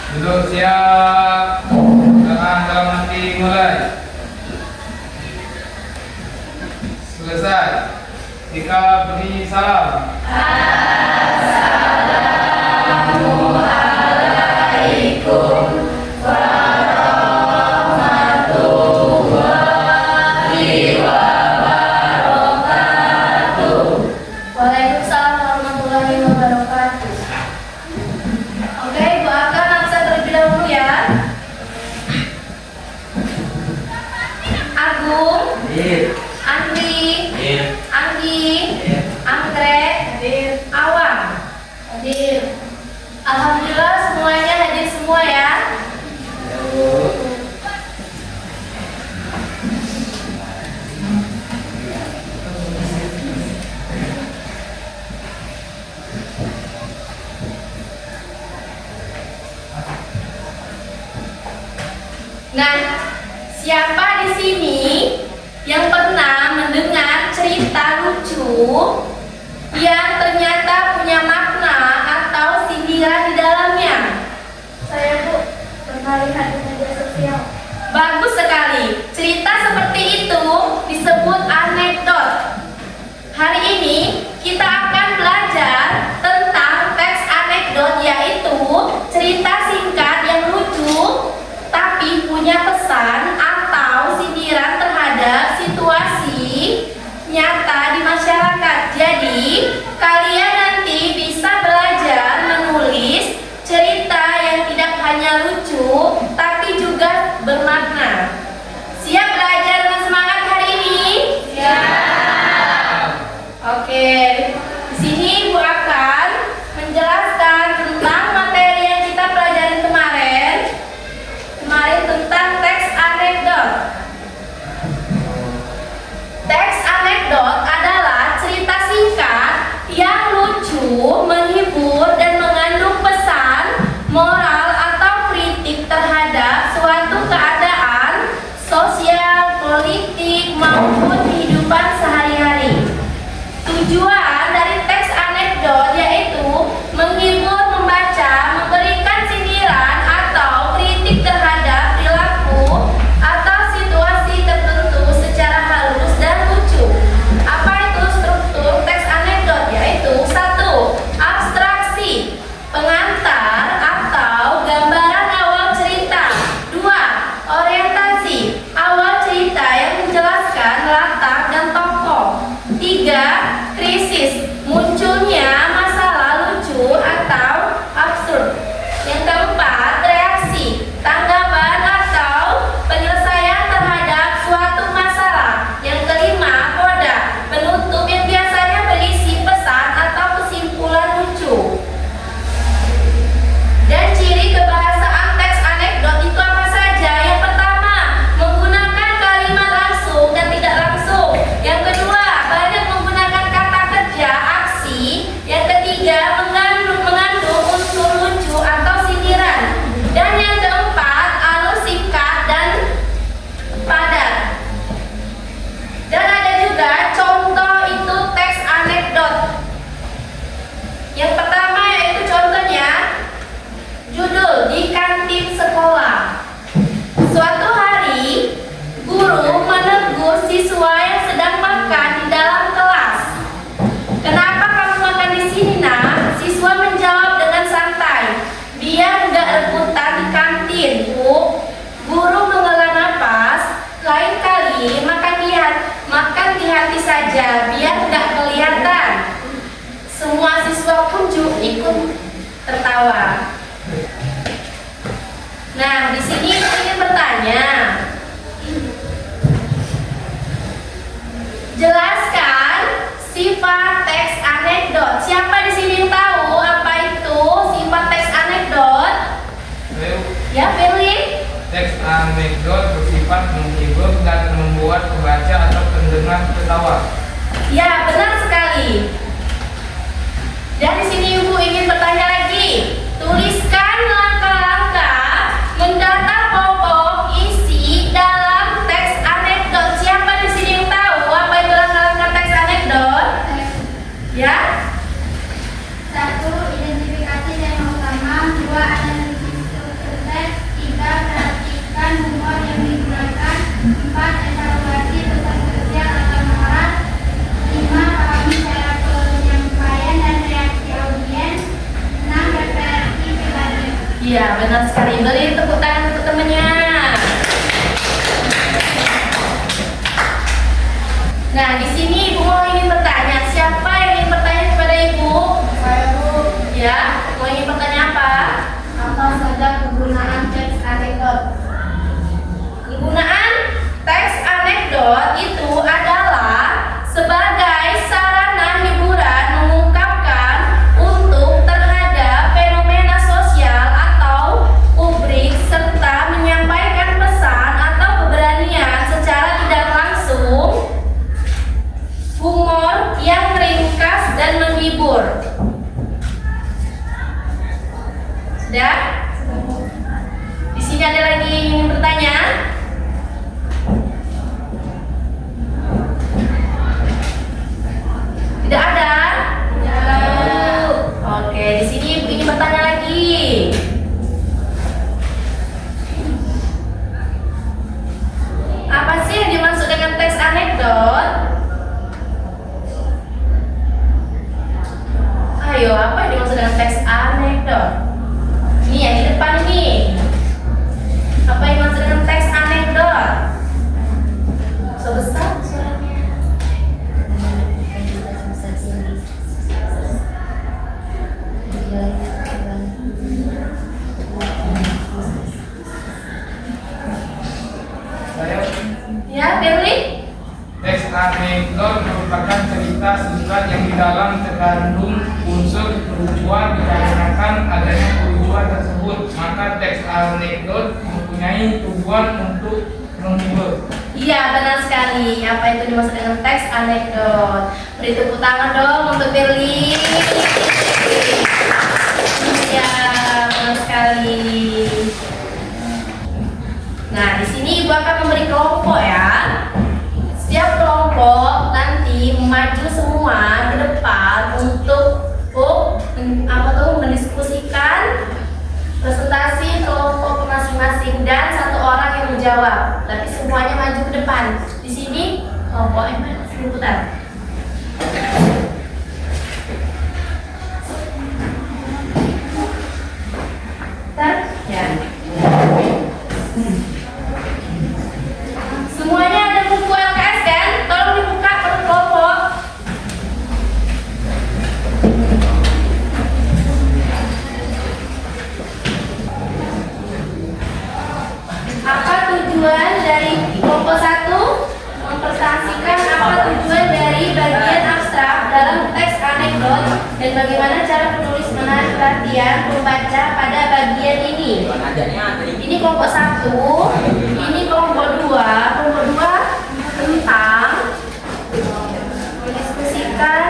Duduk siap. Tangan dalam hati mulai. Selesai. Jika beri salam. Assalamualaikum warahmatullahi wabarakatuh. Waalaikumsalam warahmatullahi wabarakatuh. Oke, Ibu akan absen terlebih dahulu ya. Agung, Andri, Anggi, Anggrek, Awang, hadir. Alhamdulillah semuanya hadir semua ya. Nah, siapa di sini yang pernah mendengar cerita lucu yang ternyata punya makna atau sindiran di dalamnya? Saya, Bu, pernah lihat di media sosial. Bagus sekali. Cerita seperti itu disebut anekdot. Hari ini kita akan belajar tentang teks anekdot, yaitu cerita singkat yang lucu tapi punya pesan atau sindiran terhadap situasi nyata di masyarakat. Jadi, kalian nanti bisa belajar menulis cerita yang tidak hanya lucu tapi juga bermakna. Siap belajar dengan semangat hari ini? Siap. Oke. Di sini Ibu akan menjelaskan tentang materi yang kita pelajari kemarin tentang teks anekdot. Teks anekdot adalah cerita singkat yang lucu, menghibur, dan mengandung pesan, moral, atau kritik terhadap suatu keadaan sosial, politik, maupun kehidupan sehari-hari. Tujuan dari teks anekdot yaitu menghibur membaca, memberikan sindiran atau kritik terhadap perilaku atau situasi tertentu secara halus dan lucu. Apa itu struktur teks anekdot? Yaitu 1. Abstraksi, pengantar atau gambaran awal cerita. 2. Orientasi, awal cerita yang menjelaskan latar dan tokoh. 3. Krisis, munculnya masalah lucu atau absurd. Yang keempat, reaksi, tanggapan atau penyelesaian terhadap suatu masalah. Yang kelima, koda, penutup yang biasanya berisi pesan atau kesimpulan lucu. Dan ciri kebahasaan teks anekdot itu apa saja? Yang pertama, menggunakan kalimat langsung dan tidak langsung. Yang kedua, banyak menggunakan kata kerja, aksi. Yang ketiga, mengandung unsur lucu atau sindiran. Dan yang keempat, alur singkat dan padat. Dan ada juga contoh itu teks anekdot. Yang pertama yaitu contohnya, judul di kantin sekolah. Suatu hari, guru menegur siswa yang sedang makan di dalam kelas. "Kenapa kamu makan di sini, Nak?" Siswa menjawab dengan santai, "Biar nggak rebutan di kantin, Bu." Guru menghela napas, "Lain kali makan di hati saja, biar nggak kelihatan." Semua siswa pun ikut tertawa. Nah, di sini saya ingin bertanya, jelaskan sifat teks anekdot. Siapa di sini yang tahu apa itu sifat teks anekdot? Ya, pilih. Teks anekdot bersifat menghibur dan membuat pembaca atau pendengar tertawa. Ya, benar sekali. Dan di sini Ibu ingin bertanya lagi. Tuliskan langkah-langkah mendata pokok isi dalam teks anekdot. Siapa di sini yang tahu apa itu langkah-langkah teks anekdot? Ya? 1. Identifikasi tema utama. 2. Analisis struktur Iya, benar sekali. Beri tepuk tangan untuk temannya. Nah, di sini Ibu mau ingin bertanya. Siapa yang ingin bertanya kepada Ibu? Saya Bu. Ya, mau ingin bertanya apa? Apa saja kegunaan teks anekdot? Kegunaan teks anekdot itu adalah sebagai sarana hiburan mengungkapkan untuk terhadap fenomena sosial atau publik serta menyampaikan pesan atau keberanian secara tidak langsung, humor yang ringkas dan menghibur. Sudah? Di sini ada lagi yang ingin bertanya? Tidak ada? Oke, di sini Ibu ingin bertanya lagi. Apa sih yang dimaksud dengan teks anekdot? Ayo, apa yang dimaksud dengan teks anekdot? Ini yang di depan ini. Apa yang dimaksud dengan teks anekdot? Sebesar suaranya. Saya Ya, Firly? teks anekdot merupakan cerita singkat yang di dalam terkandung unsur kelucuan dikarenakan adanya kelucuan tersebut. Maka teks anekdot mempunyai tujuan untuk menghibur. Iya, benar sekali. Apa itu dimaksud dengan teks anekdot? Beri tepuk tangan dong untuk Firly. Iya, benar sekali. Nah, di sini Ibu akan memberi kelompok ya. Setiap kelompok nanti maju semua ke depan untuk mendiskusikan presentasi kelompok masing-masing dan satu orang yang menjawab. Tapi semuanya maju ke depan. Di sini kelompok yang mana? Sini putar. Putar? Ya. Semuanya ada buku LKS kan? Tolong dibuka per kelompok. Apa tujuan dari kelompok 1? Mempresentasikan apa tujuan dari bagian abstrak dalam teks anekdot dan bagaimana cara penulis menarik perhatian pembaca pada bagian ini. Ini kelompok 1, ini kelompok 2. Kelompok 2 tentang mendiskusikan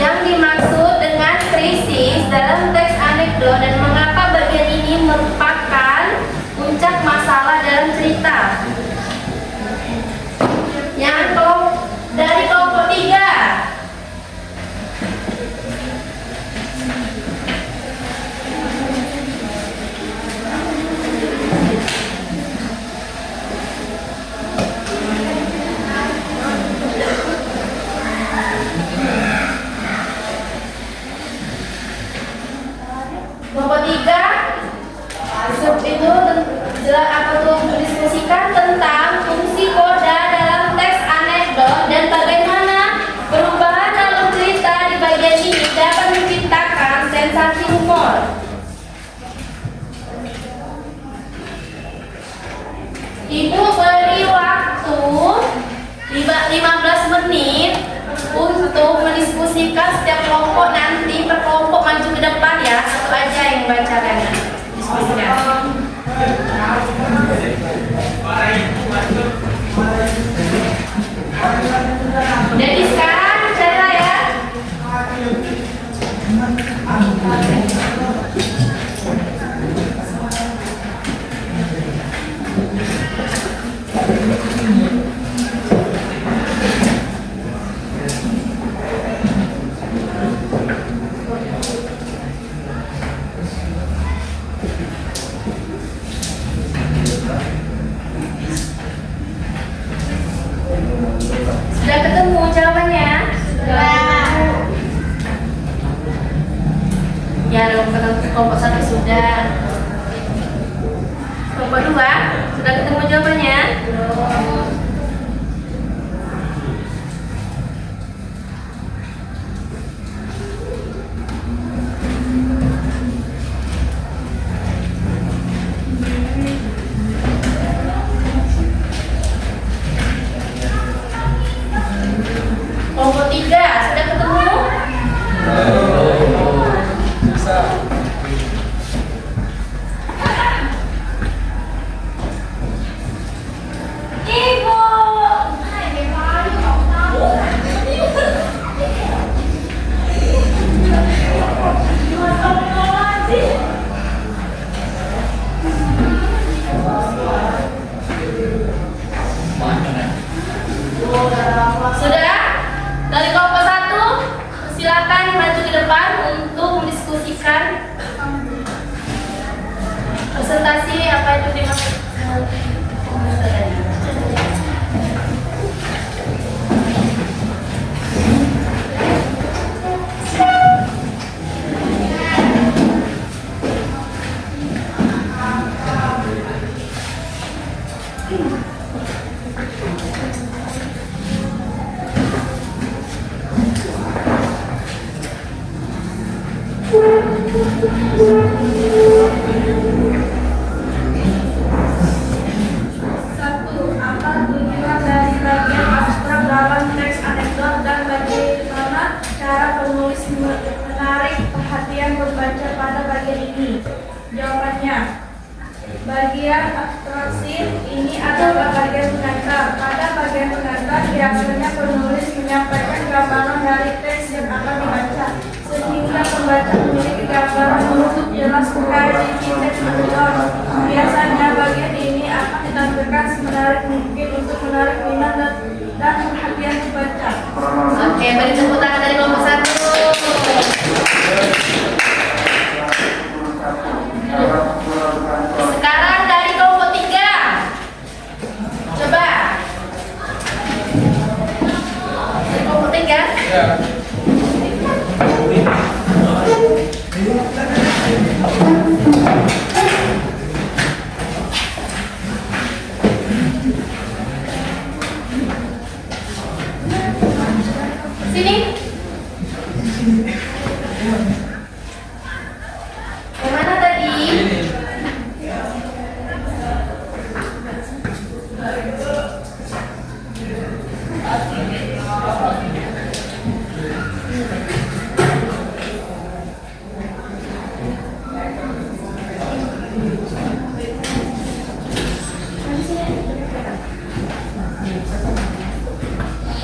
yang dimaksud dengan krisis dalam teks anekdot dan mengapa bagian ini merupakan puncak masalah dalam cerita. Yang dari kelompok 3. Kelompok 3 itu apa tuh mendiskusikan tentang fungsi koda dalam teks anekdot dan bagaimana perubahan dalam cerita di bagian ini dapat menciptakan sensasi humor. Ibu beri waktu 15 menit untuk mendiskusikan setiap kelompok. Nanti per kelompok maju ke depan ya, satu aja yang bacakan diskusikan. Jadi sekarang cara ya. Kelompok 1 sudah. Kelompok 2 sudah ketemu jawabannya? Kelompok 3 sudah ketemu? Bisa. Ibu. Sudah? Dari kelompok 1 silakan maju ke depan untuk mendiskusikan presentasi apa itu dimaksud tadi. Satu, apa tujuan dari bagian abstrak dalam teks anekdot dan bagaimana cara penulis menarik perhatian pembaca pada bagian ini? Jawabannya, bagian abstraksi ini adalah bagian pengantar. Pada bagian pengantar biasanya penulis menyampaikan gambaran dari teks yang akan dibaca, sehingga pembaca memiliki gambaran untuk jelas terkait isi teks anekdot. Biasanya bagian ini akan ditampilkan semenarik mungkin untuk menarik minat dan perhatian pembaca. Oke, beri tepuk tangan dari kelompok 1. Sekarang dari kelompok 3. Coba. Dari kelompok 3. Ya. Sini. Yang mana tadi? Ini.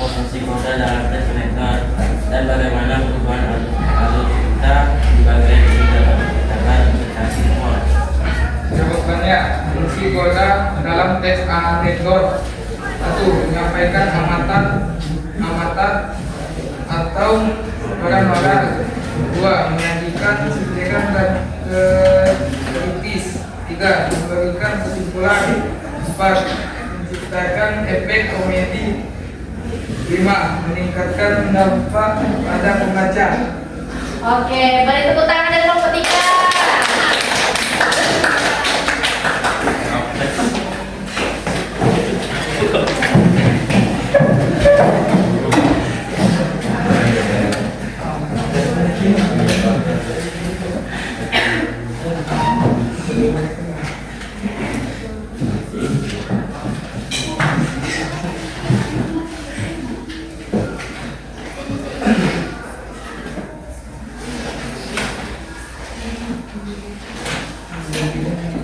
Posisi koda dalam teks anekdot dan bagaimana perubahan alutsista di bagian ini dalam menciptakan asosiasi humor. Jawabannya, fungsi koda dalam teks anekdot. 1. Menyampaikan amatan atau noda-noda. 2. Menyajikan sentikan dan kritis. 3. Memberikan kesimpulan. 4. Menciptakan efek komedi. 5. Meningkatkan dampak pada pembaca. Oke, beri tepuk tangan dari kelompok 3.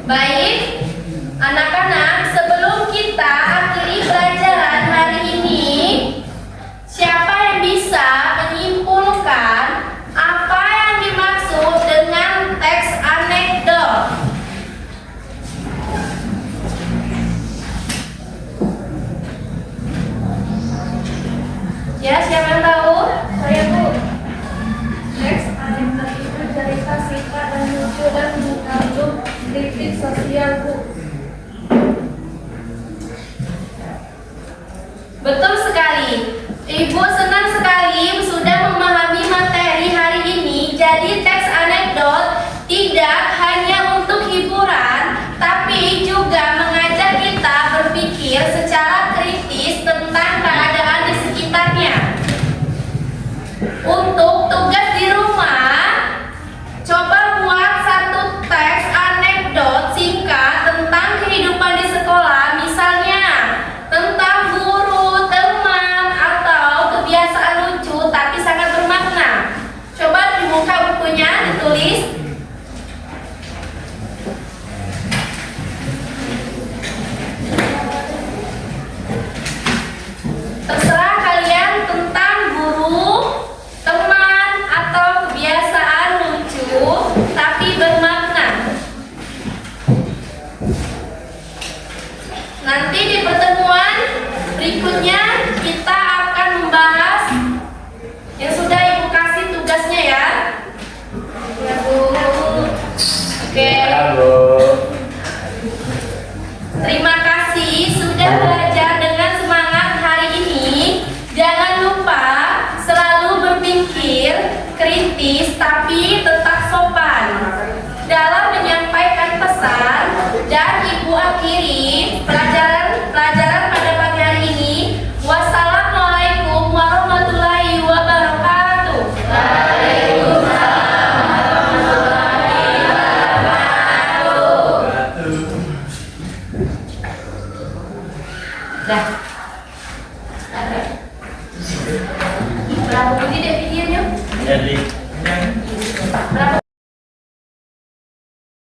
Baik, anak-anak, sebelum kita akhiri pelajaran hari ini, siapa yang bisa menyimpulkan apa yang dimaksud dengan teks anekdot? Ya, siapa yang tahu? Saya Bu. Teks anekdot itu cerita singkat dan lucu dan mengandung kritik sosial Bu. Betul sekali. Ibu senang sekali sudah memahami materi hari ini. Jadi teks anekdot tidak Berikutnya kita akan membahas yang sudah Ibu kasih tugasnya ya. Ya Bu. Oke. Terima kasih sudah belajar dengan semangat hari ini. Jangan lupa selalu berpikir kritis tapi tetap sopan dalam menyampaikan pesan. Dan Ibu akhiri pelajaran pada pagi hari ini. Wassalamualaikum warahmatullahi wabarakatuh. Dah. Berapa menit deh videonya? Jadi Berapa